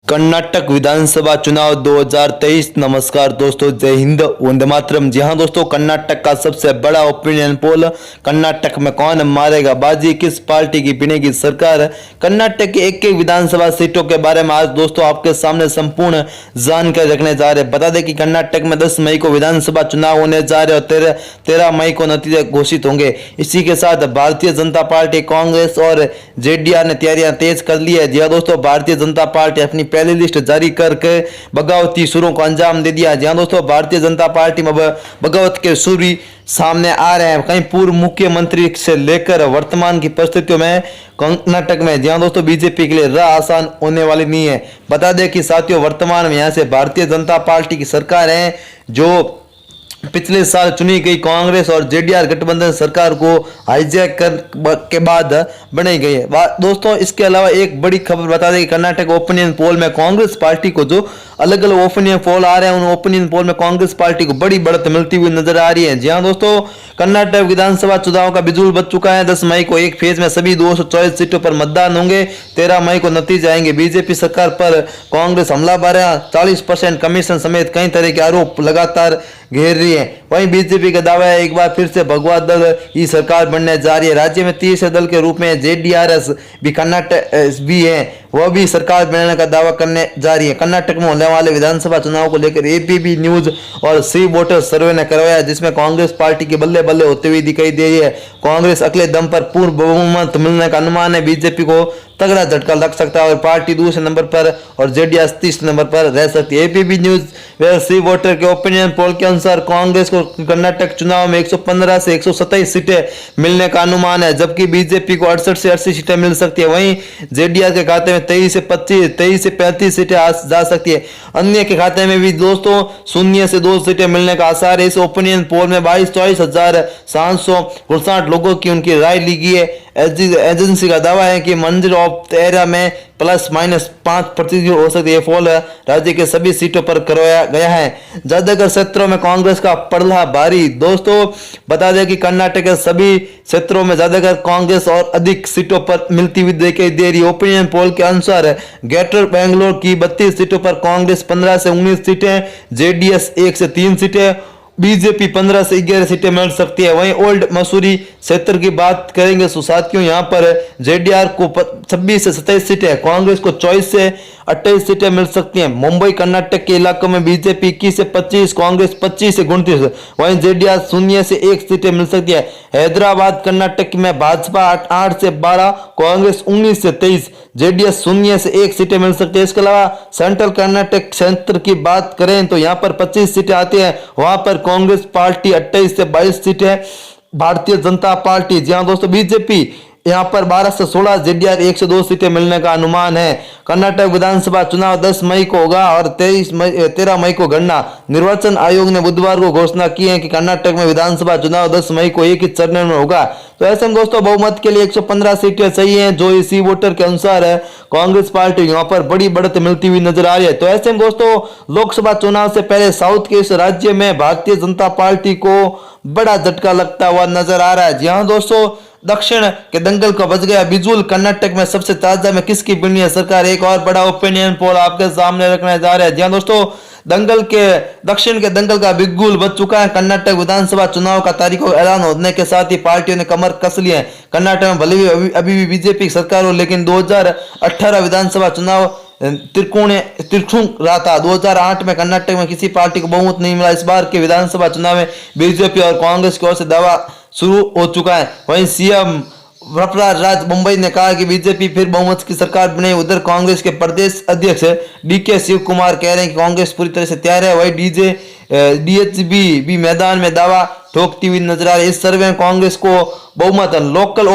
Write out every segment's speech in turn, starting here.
कर्नाटक विधानसभा चुनाव 2023। नमस्कार दोस्तों, जय हिंद, वंदे मातरम। जी हाँ दोस्तों, कर्नाटक का सबसे बड़ा ओपिनियन पोल, कर्नाटक में कौन मारेगा बाजी, किस पार्टी की बनेगी सरकार, कर्नाटक की एक एक विधानसभा सीटों के बारे में आज दोस्तों आपके सामने संपूर्ण जानकारी रखने जा रहे हैं। बता दें कि कर्नाटक में 10 मई को विधानसभा चुनाव होने जा रहे और 13 मई को नतीजे घोषित होंगे। इसी के साथ भारतीय जनता पार्टी, कांग्रेस और जेडीआर ने तैयारियां तेज कर ली है। जी हाँ दोस्तों, भारतीय जनता पार्टी अपनी पहली लिस्ट जारी करके बगावती सुरों को अंजाम दे दिया। जहां दोस्तों भारतीय जनता पार्टी में बगावत के सुर सामने आ रहे हैं। कहीं पूर्व मुख्यमंत्री से लेकर वर्तमान की परिस्थितियों में कर्नाटक में जहां दोस्तों बीजेपी के लिए राह आसान होने वाली नहीं है। बता दें कि साथियों, वर्तमान में यहां से भारतीय जनता पार्टी की सरकार है जो पिछले साल चुनी गई कांग्रेस और जेडीआर गठबंधन सरकार को हाईजैक के बाद बनाई गई है। दोस्तों इसके अलावा एक बड़ी खबर बता दें कि कर्नाटक ओपिनियन पोल में कांग्रेस पार्टी को जो अलग अलग ओपिनियन पोल आ रहे हैं, उन ओपिनियन पोल में कांग्रेस पार्टी को बड़ी बढ़त मिलती हुई नजर आ रही है। जी हाँ दोस्तों, कर्नाटक विधानसभा चुनाव का बिजुल बज चुका है। 10 मई को एक फेज में सभी 224 सीटों पर मतदान होंगे। 13 मई को नतीजे आएंगे। बीजेपी सरकार पर कांग्रेस हमलावर 40% कमीशन समेत कई तरह के आरोप लगातार घेर रही है। वहीं बीजेपी का दावा है एक बार फिर से भगवा दल की सरकार बनने जा रही है। राज्य में तीसरे दल के रूप में जेडीआरएस भी कर्नाटक भी है, वह भी सरकार बनाने का दावा करने जा रही है। कर्नाटक में होने वाले विधानसभा चुनाव को लेकर एबीपी न्यूज और सी वोटर सर्वे ने करवाया, जिसमें कांग्रेस पार्टी के बल्ले बल्ले होते हुए दिखाई दे रही है। कांग्रेस अगले दम पर पूर्ण बहुमत मिलने का अनुमान है। बीजेपी को तगड़ा झटका लग सकता है और पार्टी दूसरे नंबर पर और जेडीएस तीसरे नंबर पर रह सकती है। एबीपी न्यूज व सी वोटर के ओपिनियन पोल के अनुसार कांग्रेस को कर्नाटक चुनाव में 115 से 127 सीटें मिलने का अनुमान है, जबकि बीजेपी को 68 से 80 सीटें मिल सकती है। वहीं जेडीएस के खाते में 23 से 35 सीटें जा सकती है। अन्य के खाते में भी दोस्तों 0 से 2 सीटें मिलने का आसार है। इस ओपिनियन पोल में 22,24,759 लोगों की उनकी राय ली गई है। एजेंसी का दावा है कि मंजिल ऑफ एरा में ±5% हो सकती है। पोल राज्य के सभी सीटों पर करवाया गया है। ज्यादातर क्षेत्रों में कांग्रेस का पड़ला भारी। दोस्तों बता दें कि कर्नाटक के सभी क्षेत्रों में ज्यादातर कांग्रेस और अधिक सीटों पर मिलती हुई दिखाई दे रही। ओपिनियन पोल के अनुसार ग्रेटर बेंगलोर की 32 सीटों पर कांग्रेस 15 से 19 सीटें, जेडीएस 1 से 3 सीटें, बीजेपी 15 से 11 सीटें मिल सकती है। वहीं ओल्ड मसूरी क्षेत्र की बात करेंगे तो साथियों यहाँ पर जेडीआर को 26 से 27 सीटें, कांग्रेस को 24 से 28 सीटें मिल सकती हैं। मुंबई कर्नाटक के इलाकों में बीजेपी 21 से 25, कांग्रेस 25 से 29, वहीं जेडीआर 0 से 1 सीटें मिल सकती है। हैदराबाद कर्नाटक में भाजपा 8 से 12, कांग्रेस 19 से 23, जेडीएस 0 से 1 सीटें मिल सकती है। इसके अलावा सेंट्रल कर्नाटक क्षेत्र की बात करें तो यहाँ पर 25 सीटें आती है। वहां पर कांग्रेस पार्टी 28 से 22 सीटें, भारतीय जनता पार्टी जी हाँ दोस्तों बीजेपी यहाँ पर 12 से 16, जेडीआर 1 से 2 सीटें मिलने का अनुमान है। कर्नाटक विधानसभा चुनाव 10 मई को होगा और 13 मई को गणना। निर्वाचन आयोग ने बुधवार को घोषणा की है कि कर्नाटक में विधानसभा चुनाव 10 मई को एक ही चरण में होगा। तो ऐसे में दोस्तों बहुमत के लिए 115 सीटें चाहिए, जो इसी वोटर के अनुसार है। कांग्रेस पार्टी यहाँ पर बड़ी बढ़त मिलती हुई नजर आ रही है। तो ऐसे में दोस्तों लोकसभा चुनाव से पहले साउथ के इस राज्य में भारतीय जनता पार्टी को बड़ा झटका लगता हुआ नजर आ रहा है। जी हाँ दोस्तों, दक्षिण के दंगल का बज गया बिजुल। कर्नाटक में सबसे ताजा में किसकी बनी है सरकार, एक और बड़ा ओपिनियन पोल आपके सामने रखने जा रहे हैं। जी हाँ दोस्तों, दक्षिण के दंगल का बिगुल बज चुका है। कर्नाटक विधानसभा चुनाव का तारीखों का ऐलान होने के साथ ही पार्टियों ने कमर कस ली है। कर्नाटक में भले ही अभी भी बीजेपी की सरकार हो, लेकिन 2018 विधानसभा चुनाव त्रिकोण रहा था। 2008 में कर्नाटक में किसी पार्टी को बहुमत नहीं मिला। इस बार के विधानसभा चुनाव में बीजेपी और कांग्रेस की ओर से दावा शुरू हो चुका है। वहीं सीएम वरपराज मुंबई ने कहा कि बीजेपी फिर बहुमत की सरकार बने। उधर कांग्रेस के प्रदेश अध्यक्ष डीके शिव कुमार कह रहे हैं कि कांग्रेस पूरी तरह से तैयार है। वही डीएचबी भी मैदान में दावा ठोकती हुई नजर आ रही है। इस सर्वे में कांग्रेस को बहुमत। लोकल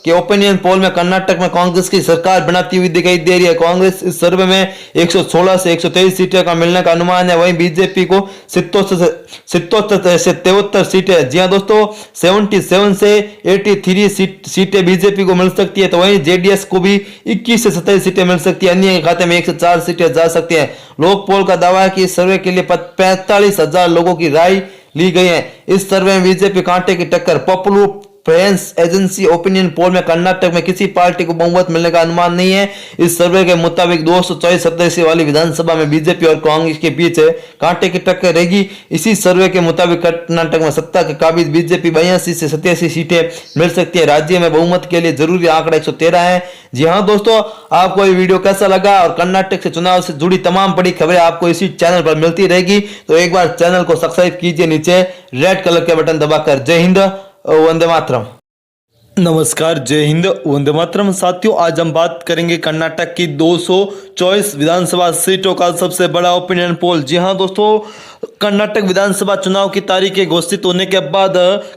के ओपिनियन पोल में कर्नाटक में कांग्रेस की सरकार बनाती हुई दिखाई दे रही है। कांग्रेस इस सर्वे में 116 से 123 सीटें का मिलने का अनुमान है। वहीं बीजेपी को 77 से 73 सीटें, जी हाँ दोस्तों 77 से 83 सीटें बीजेपी को मिल सकती है। तो वहीं जेडीएस को भी 21 से 27 सीटें मिल सकती है। अन्य के खाते में 1 से 4 सीटें जा सकती है। लोक पोल का दावा है कि इस सर्वे के लिए 45,000 लोगों की राय ली गई है। इस सर्वे में बीजेपी कांटे की टक्कर फ्रेंच एजेंसी ओपिनियन पोल में कर्नाटक में किसी पार्टी को बहुमत मिलने का अनुमान नहीं है। इस सर्वे के मुताबिक 224 सदस्य वाली विधानसभा में बीजेपी और कांग्रेस के बीच कांटे की टक्कर रहेगी। इसी सर्वे के मुताबिक कर्नाटक में सत्ता के काबिज बीजेपी 82 से 87 सीटें मिल सकती है। राज्य में बहुमत के लिए जरूरी आंकड़ा 113 है। जी हाँ दोस्तों, आपको ये वीडियो कैसा लगा और कर्नाटक से चुनाव से जुड़ी तमाम बड़ी खबरें आपको इसी चैनल पर मिलती रहेगी, तो एक बार चैनल को सब्सक्राइब कीजिए नीचे रेड कलर के बटन दबाकर। जय हिंद, वंदे मातरम। नमस्कार, जय हिंद, वंदे मातरम। साथियों, आज हम बात करेंगे कर्नाटक की 224 विधानसभा सीटों का सबसे बड़ा ओपिनियन पोल। जी हां दोस्तों, कर्नाटक विधानसभा चुनाव की तारीखें घोषित होने के बाद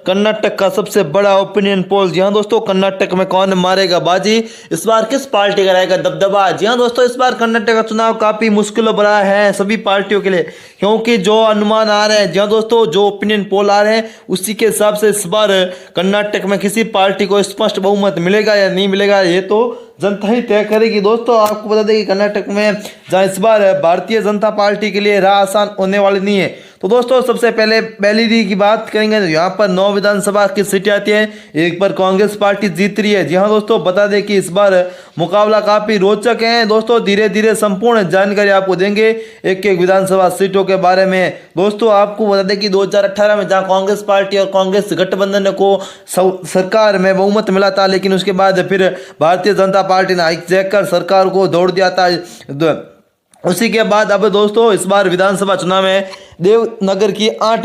कर्नाटक का सबसे बड़ा ओपिनियन पोल। जी हां दोस्तों, कर्नाटक में कौन मारेगा बाजी, इस बार किस पार्टी का रहेगा दबदबा। जी हां दोस्तों, इस बार कर्नाटक का चुनाव काफी मुश्किल भरा है सभी पार्टियों के लिए, क्योंकि जो अनुमान आ रहे हैं, जी हां दोस्तों, जो ओपिनियन पोल आ रहे हैं उसी के हिसाब से इस बार कर्नाटक में किसी पार्टी को स्पष्ट बहुमत मिलेगा या नहीं मिलेगा ये तो जनता ही तय करेगी। दोस्तों, आपको बता दें कि कर्नाटक में जहां इस बार भारतीय जनता पार्टी के लिए राह आसान होने वाली नहीं है, तो दोस्तों सबसे पहले पहली की बात करेंगे तो यहाँ पर 9 विधानसभा की सीटें आती हैं, एक पर कांग्रेस पार्टी जीत रही है। जी हाँ दोस्तों, बता दें कि इस बार मुकाबला काफी रोचक है। दोस्तों, धीरे धीरे संपूर्ण जानकारी आपको देंगे एक एक विधानसभा सीटों के बारे में। दोस्तों, आपको बता दें कि 2018 में जहाँ कांग्रेस पार्टी और कांग्रेस गठबंधन को सरकार में बहुमत मिला था, लेकिन उसके बाद फिर भारतीय जनता पार्टी ने हाईजैक कर सरकार को दौड़ दिया था। उसी के बाद अब दोस्तों इस बार विधानसभा चुनाव में देवनगर की 8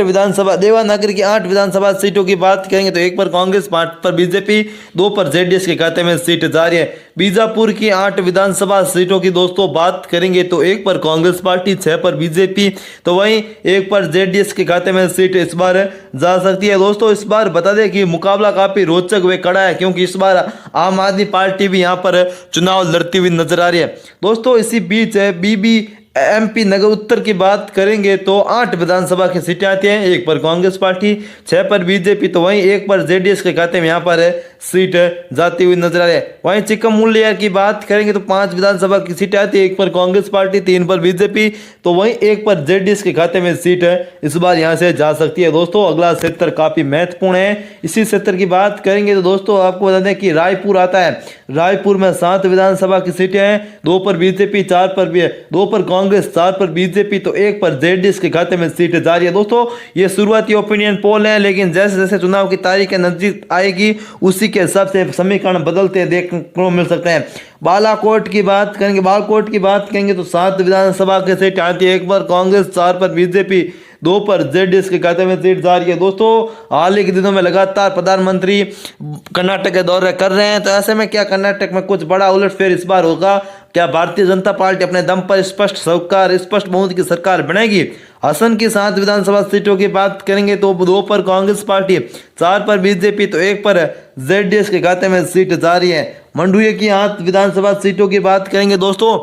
विधानसभा सीटों की बात करेंगे तो एक पर कांग्रेस, 5 पर बीजेपी, 2 पर जेडीएस के खाते में सीट जारी है। बीजापुर की 8 विधानसभा सीटों की दोस्तों बात करेंगे तो एक पर कांग्रेस पार्टी, 6 पर बीजेपी, तो वहीं एक पर जेडीएस के खाते में सीट इस बार जा सकती है। दोस्तों, इस बार बता दें कि मुकाबला काफी रोचक व कड़ा है, क्योंकि इस बार आम आदमी पार्टी भी यहाँ पर चुनाव लड़ती हुई नजर आ रही है। दोस्तों, इसी बीच एमपी नगर उत्तर की बात करेंगे तो 8 विधानसभा की सीटें आती हैं, एक पर कांग्रेस पार्टी, 6 पर बीजेपी, तो वहीं एक पर जेडीएस के खाते में यहाँ पर सीट जाती हुई नजर आ रही है। वहीं चिक्कमगलुर की बात करेंगे तो 5 विधानसभा की सीटें आती है, एक पर कांग्रेस पार्टी, 3 पर बीजेपी, तो वहीं एक पर जेडीएस के खाते में सीट इस बार यहाँ से जा सकती है। दोस्तों, अगला क्षेत्र काफी महत्वपूर्ण है, इसी क्षेत्र की बात करेंगे तो दोस्तों आपको बता दें कि रायपुर आता है। रायपुर में 7 विधानसभा की सीटें हैं, 2 पर बीजेपी, 2 पर कांग्रेस, 4 पर बीजेपी, तो 1 पर जेडीएस के खाते में सीट जारी है। दोस्तों, ये शुरुआती ओपिनियन पोल है, लेकिन जैसे जैसे चुनाव की तारीखें नजदीक आएगी उसी के हिसाब से समीकरण बदलते देखने को मिल सकते हैं। बालाकोट की बात करेंगे तो 7 विधानसभा के सीट आती है, 1 पर कांग्रेस, 4 पर बीजेपी, 2 पर जेडीएस के खाते में सीट जारी है। दोस्तों, हाल ही के दिनों में लगातार प्रधानमंत्री कर्नाटक के दौरे कर रहे हैं, तो ऐसे में क्या कर्नाटक में कुछ बड़ा उलटफेर इस बार होगा? क्या भारतीय जनता पार्टी अपने दम पर स्पष्ट बहुमत की सरकार बनाएगी? असम की 7 विधानसभा सीटों की बात करेंगे तो 2 पर कांग्रेस पार्टी, 4 पर बीजेपी, तो 1 पर जेडीएस के खाते में सीट जारी है। मंडुए की 8 विधानसभा सीटों की बात करेंगे दोस्तों,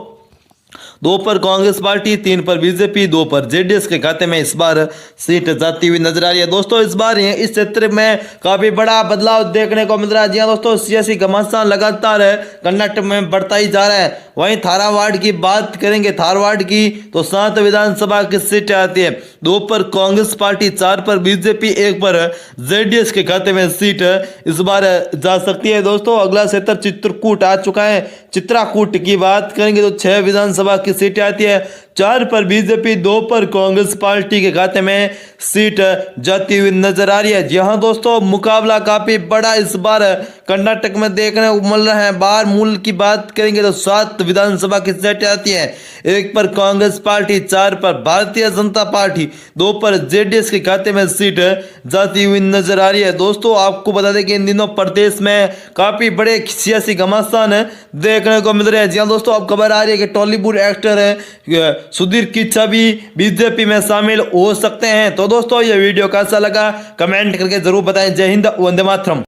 2 पर कांग्रेस पार्टी, 3 पर बीजेपी, 2 पर जेडीएस के खाते में इस बार सीट जाती हुई नजर आ रही है। दोस्तों, इस बार इस क्षेत्र में काफी बड़ा बदलाव देखने को मिल रहा है। जी हाँ दोस्तों, सियासी घमासान लगातार कर्नाटक में बढ़ता ही जा रहा है। वहीं धारवाड़ की बात करेंगे, धारवाड़ की तो 7 विधानसभा की सीटें आती है, 2 पर कांग्रेस पार्टी, 4 पर बीजेपी, 1 पर जेडीएस के खाते में सीट इस बार जा सकती है। दोस्तों, अगला क्षेत्र चित्रकूट आ चुका है। चित्रकूट की बात करेंगे तो 6 विधानसभा की सीटें आती है, 4 पर बीजेपी, 2 पर कांग्रेस पार्टी के खाते में सीट जाती हुई नजर आ रही है। जी हाँ दोस्तों, मुकाबला काफी बड़ा इस बार कर्नाटक में देखने को मिल रहा है। बार मूल की बात करेंगे तो 7 विधानसभा की सीटें आती हैं, 1 पर कांग्रेस पार्टी, 4 पर भारतीय जनता पार्टी, 2 पर जेडीएस के खाते में सीट जाती हुई नजर आ रही है। दोस्तों, आपको बता दें कि इन दिनों प्रदेश में काफी बड़े सियासी घमासान देखने को मिल रहे हैं। जी हाँ दोस्तों, अब खबर आ रही है कि टॉलीवुड एक्टर है सुधीर किच्चा भी बीजेपी में शामिल हो सकते हैं। तो दोस्तों, ये वीडियो कैसा लगा कमेंट करके जरूर बताएं। जय हिंद, वंदे मातरम।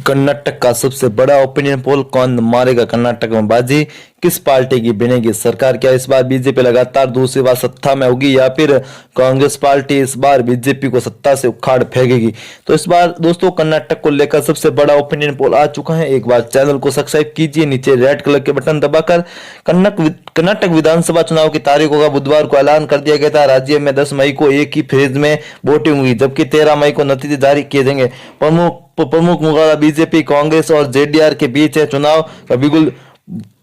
कर्नाटक का सबसे बड़ा ओपिनियन पोल, कौन मारेगा कर्नाटक में बाजी, किस पार्टी की बनेगी सरकार? क्या इस बार बीजेपी लगातार दूसरी बार सत्ता में होगी या फिर कांग्रेस पार्टी इस बार बीजेपी को सत्ता से उखाड़ फेंकेगी? तो इस बार दोस्तों कर्नाटक को लेकर सबसे बड़ा ओपिनियन पोल आ चुका है। एक बार चैनल को सब्सक्राइब कीजिए, नीचे रेड कलर के बटन दबाकर। कर्नाटक विधानसभा चुनाव की तारीखों का बुधवार को ऐलान कर दिया गया था। राज्य में 10 मई को एक ही फेज में वोटिंग हुई, जबकि 13 मई को नतीजे जारी किए जाएंगे। प्रमुख मुकाबला बीजेपी, कांग्रेस और जेडीआर के बीच है। चुनाव का बिगुल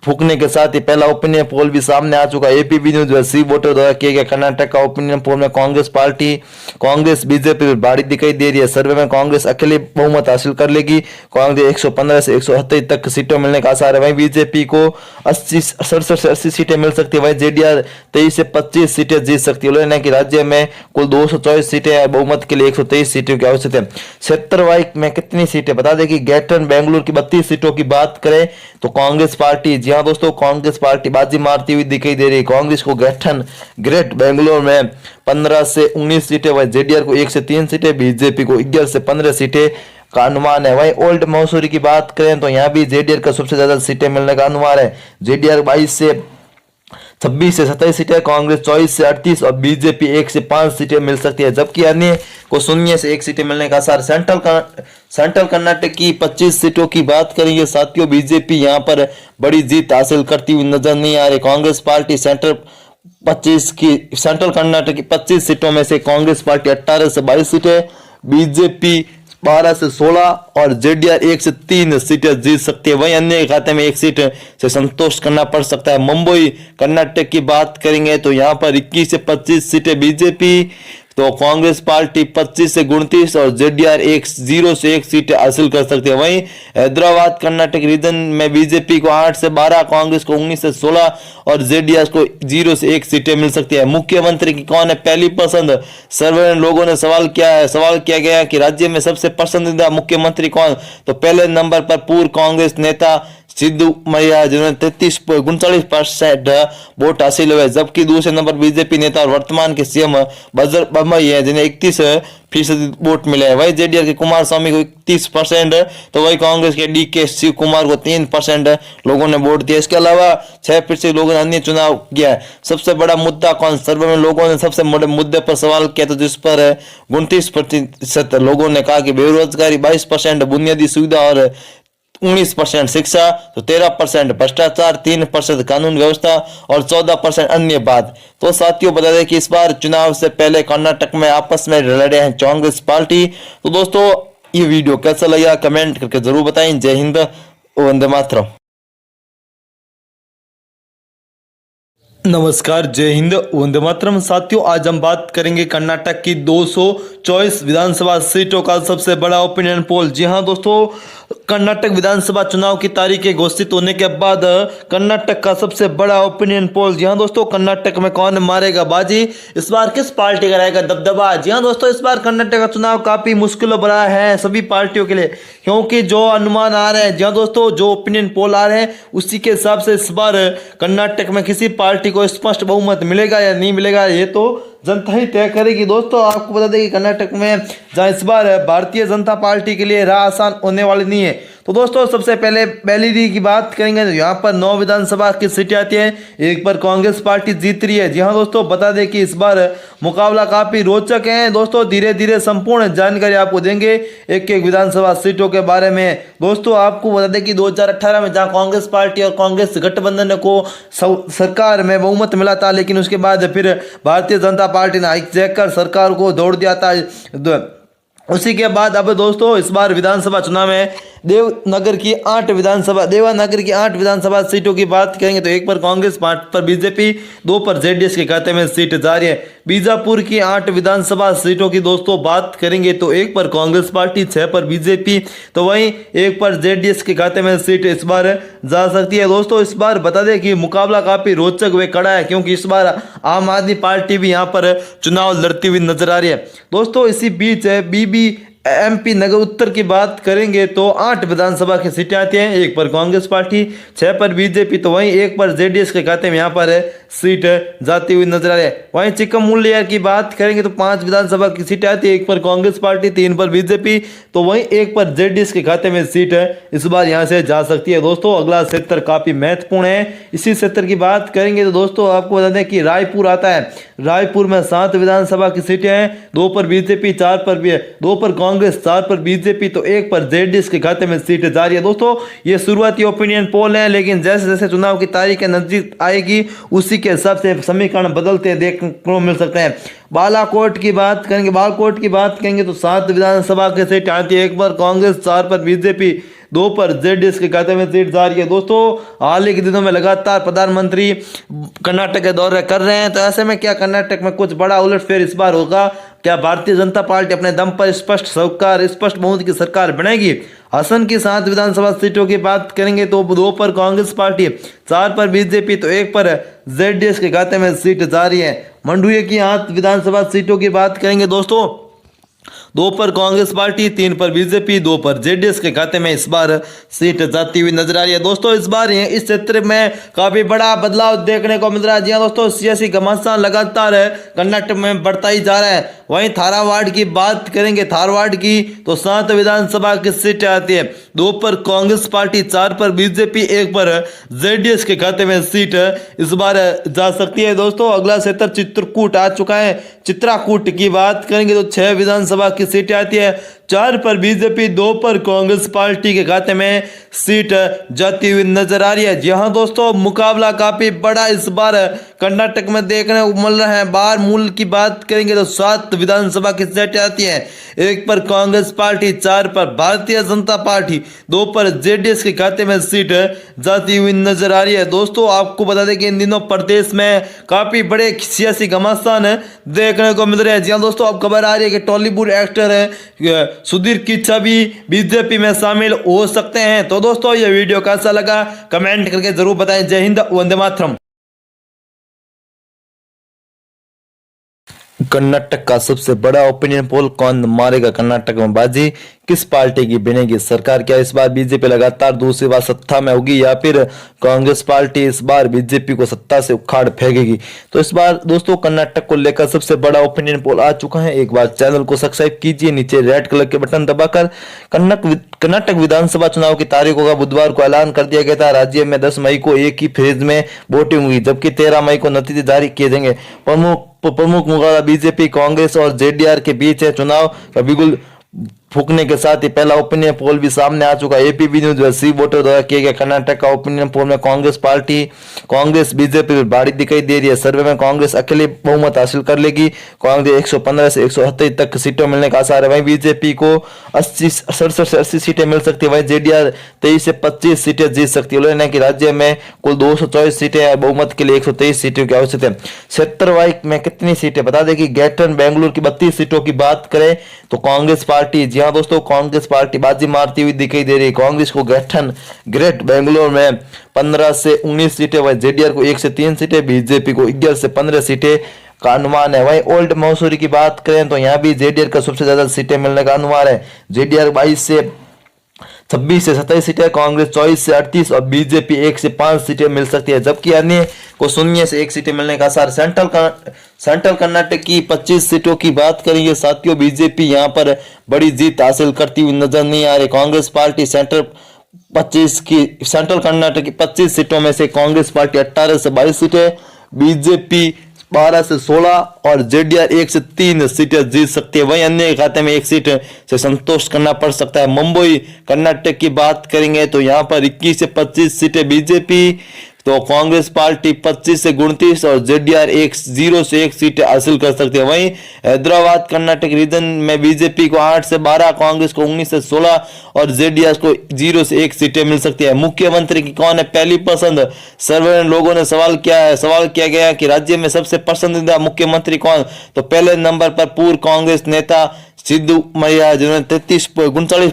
फूकने के साथ ही पहला ओपिनियन पोल भी सामने आ चुका है। एपीबी न्यूज व सी वोटर द्वारा किया गया कर्नाटक का ओपिनियन पोल में कांग्रेस बीजेपी में भारी दिखाई दे रही है। सर्वे में कांग्रेस अकेले बहुमत हासिल कर लेगी। कांग्रेस 115 से 178 तक सीटों मिलने का आसार है। वहीं बीजेपी को 67 से 80 सीटें मिल सकती है। वहीं जेडीआर 23 से 25 सीटें जीत सकती है। उल्लेखनीय है कि राज्य में कुल 224 सीटें हैं। बहुमत के लिए 123 सीटों की आवश्यकता है। क्षेत्र वाई में कितनी सीटें बता दें कि ग्रेटर बेंगलुरु की 32 सीटों की बात करें तो कांग्रेस पार्टी, जी हाँ दोस्तों, कांग्रेस पार्टी बाजी मारती हुई दिखाई दे रही है। कांग्रेस को ग्रेट बेंगलुरु में 15 से 19 सीटें, वहीं जेडीआर को 1 से 3 सीटें, बीजेपी को 11 से 15 सीटें का अनुमान है। वहीं ओल्ड मसूरी की बात करें तो यहाँ भी जेडीआर का सबसे ज्यादा सीटें मिलने का अनुमान है। जेडीआर 22 से 26 से 27 सीटें, कांग्रेस 24 से 38 और बीजेपी 1 से 5 सीटें मिल सकती है, जबकि अन्य को 0 से 1 सीटें मिलने का आसार। सेंट्रल कर्नाटक की 25 सीटों की बात करेंगे साथियों, बीजेपी यहां पर बड़ी जीत हासिल करती हुई नजर नहीं आ रही। कांग्रेस पार्टी सेंट्रल कर्नाटक की 25 सीटों में से कांग्रेस पार्टी 18 से 22 सीटें, बीजेपी 12 से 16 और जेडीआर 1 से 3 सीटें जीत सकती है। वहीं अन्य के खाते में 1 सीट से संतोष करना पड़ सकता है। मुंबई कर्नाटक की बात करेंगे तो यहां पर 21 से 25 सीटें बीजेपी, तो कांग्रेस पार्टी 25 से 29 और जेडीआर 0 से 1 सीट हासिल कर सकती है। वहीं हैदराबाद कर्नाटक रीजन में बीजेपी को 8 से 12, कांग्रेस को 19 से 16 और जेडीआर को 0 से 1 सीटें मिल सकती है। मुख्यमंत्री की कौन है पहली पसंद? सर्वे में लोगों ने सवाल किया गया कि राज्य में सबसे पसंदीदा मुख्यमंत्री कौन? तो पहले नंबर पर पूर्व कांग्रेस नेता सिद्धू मैया, जिन्होंने 39% वोट हासिल हुए, जबकि दूसरे नंबर बीजेपी नेता और वर्तमान के सीएम बजर बम्बई है, जिन्हें 31% वोट मिले हैं। वही जेडीआर के कुमार स्वामी को 31%, तो वही कांग्रेस के डीके शिव कुमार को 3% लोगों ने वोट दिया। इसके अलावा 6% लोगों ने अन्य चुनाव किया है। सबसे बड़ा मुद्दा कौन? सर्वे में लोगों ने सबसे बड़े मुद्दे पर सवाल किया, तो जिस पर 29% लोगों ने कहा कि बेरोजगारी, 22% बुनियादी सुविधा और 19% शिक्षा, तो 13% भ्रष्टाचार, 3% कानून व्यवस्था और 14% अन्य बात। तो साथियों बता दें कि इस बार चुनाव से पहले कर्नाटक में आपस में लड़े हैं कांग्रेस पार्टी। तो दोस्तों ये वीडियो कैसा लगा कमेंट करके जरूर बताएं। जय हिंद, वंदे मातरम। नमस्कार, जय हिंद, वंदे मातरम। साथियों आज हम बात करेंगे कर्नाटक की 224 विधानसभा सीटों का सबसे बड़ा ओपिनियन पोल। जी हाँ दोस्तों, कर्नाटक विधानसभा चुनाव की तारीखें घोषित होने के बाद कर्नाटक का सबसे बड़ा ओपिनियन पोल। जी हाँ दोस्तों, कर्नाटक में कौन मारेगा बाजी? इस बार किस पार्टी का रहेगा दबदबा? जी हाँ दोस्तों, इस बार कर्नाटक का चुनाव काफी मुश्किल भरा है सभी पार्टियों के लिए, क्योंकि जो अनुमान आ रहे हैं, जी हाँ दोस्तों, जो ओपिनियन पोल आ रहे हैं उसी के हिसाब से इस बार कर्नाटक में किसी पार्टी को स्पष्ट बहुमत मिलेगा या नहीं मिलेगा ये तो जनता ही तय करेगी। दोस्तों आपको बता दें कि कर्नाटक में जहां इस बार भारतीय जनता पार्टी के लिए राह आसान होने वाली नहीं है। तो दोस्तों सबसे पहले पहली की बात करेंगे तो यहाँ पर 9 विधानसभा की सीटें आती हैं, एक पर कांग्रेस पार्टी जीत रही है। जी हाँ दोस्तों, बता दें कि इस बार मुकाबला काफी रोचक है। दोस्तों धीरे धीरे संपूर्ण जानकारी आपको देंगे एक एक विधानसभा सीटों के बारे में। दोस्तों आपको बता दें कि 2018 में जहाँ कांग्रेस पार्टी और कांग्रेस गठबंधन को सरकार में बहुमत मिला था, लेकिन उसके बाद फिर भारतीय जनता पार्टी ने हाईजैक कर सरकार को दौड़ दिया था। उसी के बाद अब दोस्तों इस बार विधानसभा चुनाव में देवनागर की 8 विधानसभा सीटों की बात करेंगे तो एक पर कांग्रेस, 5 पर बीजेपी, 2 पर जेडीएस के खाते में सीट जारी है। बीजापुर की 8 विधानसभा सीटों की दोस्तों बात करेंगे तो एक पर कांग्रेस पार्टी, 6 पर बीजेपी, तो वहीं 1 पर जेडीएस के खाते में सीट इस बार जा सकती है। दोस्तों इस बार बता दें कि मुकाबला काफी रोचक व कड़ा है, क्योंकि इस बार आम आदमी पार्टी भी यहाँ पर चुनाव लड़ती हुई नजर आ रही है। दोस्तों इसी बीच MP नगर उत्तर की बात करेंगे तो 8 विधानसभा की सीटें आती हैं, 1 पर कांग्रेस पार्टी, 6 पर बीजेपी, तो वहीं 1 पर जेडीएस के खाते में यहाँ पर सीट जाती हुई नजर आ रही है। वहीं चिक्कमगलूर की बात करेंगे तो 5 विधानसभा की सीटें आती है, 1 पर कांग्रेस पार्टी, 3 पर बीजेपी, तो वहीं 1 पर जेडीएस के खाते में सीट इस बार यहाँ से जा सकती है। दोस्तों अगला क्षेत्र काफी महत्वपूर्ण है, इसी क्षेत्र की बात करेंगे तो दोस्तों आपको बता दें कि रायपुर आता है। रायपुर में 7 विधानसभा की सीटें हैं, 2 पर बीजेपी, 2 पर कांग्रेस, 4 पर बीजेपी, तो 1 पर जेडीएस के खाते में सीट जारी है। दोस्तों ये शुरुआती ओपिनियन पोल है, लेकिन जैसे जैसे चुनाव की तारीख नजदीक आएगी उसी के हिसाब से समीकरण बदलते देखने को मिल सकते हैं। बालाकोट की बात करेंगे तो 7 विधानसभा के सीट आती है, 1 पर कांग्रेस, 4 पर बीजेपी, 2 पर जेडीएस के खाते में सीट जारी है। दोस्तों हाल ही के दिनों में लगातार प्रधानमंत्री कर्नाटक के दौरे कर रहे हैं, तो ऐसे में क्या कर्नाटक में कुछ बड़ा उलटफेर इस बार होगा? क्या भारतीय जनता पार्टी अपने दम पर स्पष्ट बहुमत की सरकार बनेगी? असम की 7 विधानसभा सीटों की बात करेंगे तो 2 पर कांग्रेस पार्टी, 4 पर बीजेपी, तो 1 पर जेडीएस के खाते में सीट जारी है। मंडुए की 8 विधानसभा सीटों की बात करेंगे दोस्तों, 2 पर कांग्रेस पार्टी, 3 पर बीजेपी, 2 पर जेडीएस के खाते में इस बार सीट जाती हुई नजर आ रही है। दोस्तों इस बार इस क्षेत्र में काफी बड़ा बदलाव देखने को मिल रहा है। जी हाँ दोस्तों, सियासी घमासान लगातार कर्नाटक में बढ़ता ही जा रहा है। वहीं धारवाड़ की बात करेंगे, धारवाड़ की तो 7 विधानसभा की सीटें आती है, 2 पर कांग्रेस पार्टी, 4 पर बीजेपी, 1 पर जेडीएस के खाते में सीट इस बार जा सकती है। दोस्तों अगला क्षेत्र चित्रकूट आ चुका है। चित्रकूट की बात करेंगे तो 6 विधानसभा की सीटें आती है, 4 पर बीजेपी, 2 पर कांग्रेस पार्टी के खाते में सीट जाती हुई नजर आ रही है। जी हाँ दोस्तों, मुकाबला काफी बड़ा इस बार कर्नाटक में देखने को मिल रहा है। बार मूल की बात करेंगे तो 7 विधानसभा की सीटें आती हैं, 1 पर कांग्रेस पार्टी, 4 पर भारतीय जनता पार्टी, 2 पर जेडीएस के खाते में सीट जाती हुई नजर आ रही है। दोस्तों आपको बता दें कि इन दिनों प्रदेश में काफी बड़े सियासी घमासान देखने को मिल रहे हैं। जी हाँ दोस्तों, अब खबर आ रही है कि टॉलीवुड एक्टर है सुधीर किच्चा भी बीजेपी में शामिल हो सकते हैं। तो दोस्तों ये वीडियो कैसा लगा कमेंट करके जरूर बताएं। जय हिंद, वंदे मातरम। कर्नाटक का सबसे बड़ा ओपिनियन पोल, कौन मारेगा कर्नाटक में बाजी, किस पार्टी की बनेगी सरकार? क्या इस बार बीजेपी लगातार दूसरी बार सत्ता में होगी या फिर कांग्रेस पार्टी इस बार बीजेपी को सत्ता से उखाड़ फेंकेगी? तो इस बार दोस्तों कर्नाटक को लेकर सबसे बड़ा ओपिनियन पोल आ चुका है। एक बार चैनल को सब्सक्राइब कीजिए, नीचे रेड कलर के बटन दबाकर। कर्नाटक विधानसभा चुनाव की तारीखों का बुधवार को ऐलान कर दिया गया था। राज्य में 10 मई को एक ही फेज में वोटिंग हुई, जबकि 13 मई को नतीजे जारी किए जाएंगे। प्रमुख मुकाबला बीजेपी, कांग्रेस और जेडीआर के बीच है। चुनाव का बिगुल फूकने के साथ ही पहला ओपिनियन पोल भी सामने आ चुका है। एपीबी न्यूज व सी वोटर द्वारा किए गए कर्नाटक का ओपिनियन पोल में कांग्रेस बीजेपी बढ़ी दिखाई दे रही है। सर्वे में कांग्रेस अकेले बहुमत हासिल कर लेगी। कांग्रेस 115 से 178 तक सीटों मिलने का आसार है। वहीं बीजेपी को 67 से 80 सीटें मिल सकती है। वहीं जेडीआर 23 से 25 सीटें जीत सकती है। उन्होंने कि राज्य में कुल 224 सीटें हैं, बहुमत के लिए 123 सीटों की आवश्यकता है। क्षेत्र वाई में कितनी सीटें बता दें कि ग्रेटर बेंगलुरु की 32 सीटों की बात करें तो कांग्रेस पार्टी, जी हाँ दोस्तों, कांग्रेस पार्टी बाजी मारती हुई दिखाई दे रही है। कांग्रेस को ग्रेट बेंगलुरु में 15 से 19 सीटें, वहीं जेडीआर को 1 से 3 सीटें, बीजेपी को 11 से 15 सीटें का अनुमान है। वहीं ओल्ड मसूरी की बात करें तो यहाँ भी जेडीआर का सबसे ज्यादा सीटें मिलने का अनुमान है। जेडीआर 22 से 26 से 27 सीटें, कांग्रेस 24 से 38 और बीजेपी 1 से 5 सीटें मिल सकती है, जबकि अन्य को 0 से 1 सीटें मिलने का आसार। सेंट्रल कर्नाटक की 25 सीटों की बात करेंगे साथियों, बीजेपी यहां पर बड़ी जीत हासिल करती हुई नजर नहीं आ रही। कांग्रेस पार्टी सेंट्रल कर्नाटक की 25 सीटों में से कांग्रेस पार्टी 18 से 22 सीटें, बीजेपी 12 से 16 और जेडीआर 1 से 3 सीटें जीत सकती है। वहीं अन्य खाते में 1 सीट से संतोष करना पड़ सकता है। मुंबई कर्नाटक की बात करेंगे तो यहां पर 21 से 25 सीटें बीजेपी, तो कांग्रेस पार्टी 25 से 29 और जेडीआर 0 से 1 सीट हासिल कर सकती है। वहीं हैदराबाद कर्नाटक रीजन में बीजेपी को 8 से 12, कांग्रेस को 19 से 16 और जेडीआर को 0 से 1 सीटें मिल सकती है। मुख्यमंत्री की कौन है पहली पसंद? सर्वे में लोगों ने सवाल किया गया कि राज्य में सबसे पसंदीदा मुख्यमंत्री कौन? तो पहले नंबर पर पूर्व कांग्रेस नेता सिद्धू मैया, जिन्होंने 39%